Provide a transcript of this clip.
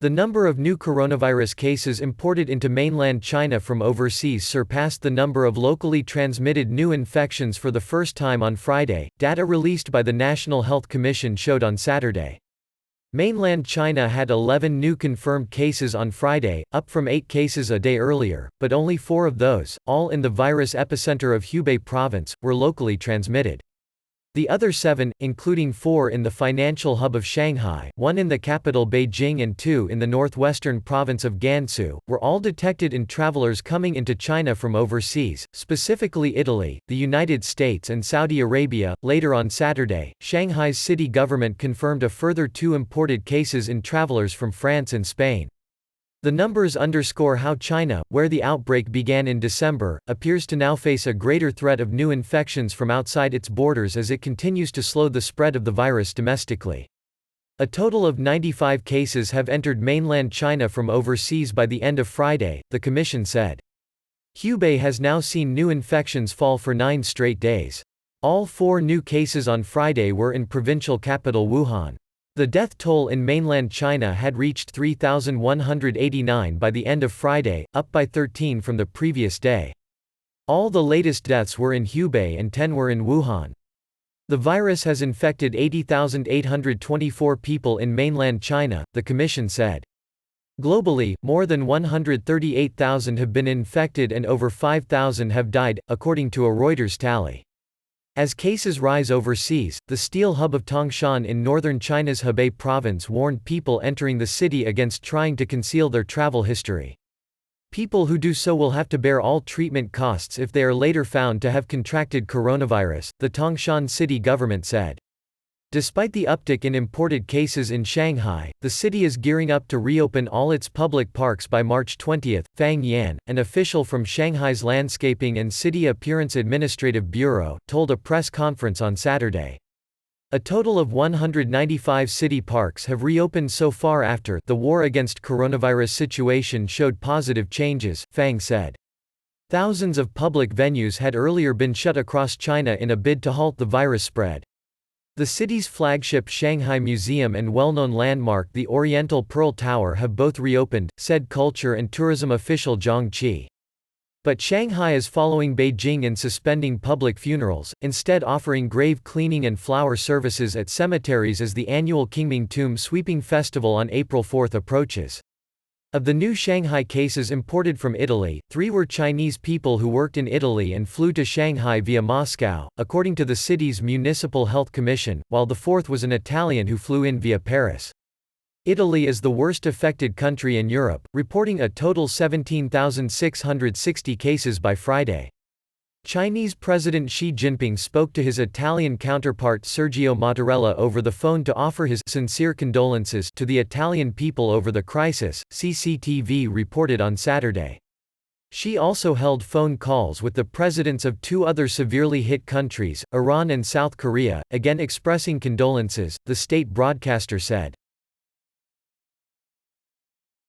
The number of new coronavirus cases imported into mainland China from overseas surpassed the number of locally transmitted new infections for the first time on Friday, data released by the National Health Commission showed on Saturday. Mainland China had 11 new confirmed cases on Friday, up from 8 cases a day earlier, but only 4 of those, all in the virus epicenter of Hubei province, were locally transmitted. The other 7, including 4 in the financial hub of Shanghai, 1 in the capital Beijing and 2 in the northwestern province of Gansu, were all detected in travelers coming into China from overseas, specifically Italy, the United States and Saudi Arabia. Later on Saturday, Shanghai's city government confirmed a further 2 imported cases in travelers from France and Spain. The numbers underscore how China, where the outbreak began in December, appears to now face a greater threat of new infections from outside its borders as it continues to slow the spread of the virus domestically. A total of 95 cases have entered mainland China from overseas by the end of Friday, the commission said. Hubei has now seen new infections fall for 9 straight days. All 4 new cases on Friday were in provincial capital Wuhan. The death toll in mainland China had reached 3,189 by the end of Friday, up by 13 from the previous day. All the latest deaths were in Hubei and 10 were in Wuhan. The virus has infected 80,824 people in mainland China, the commission said. Globally, more than 138,000 have been infected and over 5,000 have died, according to a Reuters tally. As cases rise overseas, the steel hub of Tangshan in northern China's Hebei province warned people entering the city against trying to conceal their travel history. People who do so will have to bear all treatment costs if they are later found to have contracted coronavirus, the Tangshan city government said. Despite the uptick in imported cases in Shanghai, the city is gearing up to reopen all its public parks by March 20, Fang Yan, an official from Shanghai's Landscaping and City Appearance Administrative Bureau, told a press conference on Saturday. A total of 195 city parks have reopened so far after the war against coronavirus situation showed positive changes, Fang said. Thousands of public venues had earlier been shut across China in a bid to halt the virus spread. The city's flagship Shanghai Museum and well-known landmark the Oriental Pearl Tower have both reopened, said culture and tourism official Zhang Qi. But Shanghai is following Beijing in suspending public funerals, instead offering grave cleaning and flower services at cemeteries as the annual Qingming Tomb Sweeping Festival on April 4 approaches. Of the new Shanghai cases imported from Italy, 3 were Chinese people who worked in Italy and flew to Shanghai via Moscow, according to the city's Municipal Health Commission, while the 4th was an Italian who flew in via Paris. Italy is the worst affected country in Europe, reporting a total 17,660 cases by Friday. Chinese President Xi Jinping spoke to his Italian counterpart Sergio Mattarella over the phone to offer his sincere condolences to the Italian people over the crisis, CCTV reported on Saturday. Xi also held phone calls with the presidents of 2 other severely hit countries, Iran and South Korea, again expressing condolences, the state broadcaster said.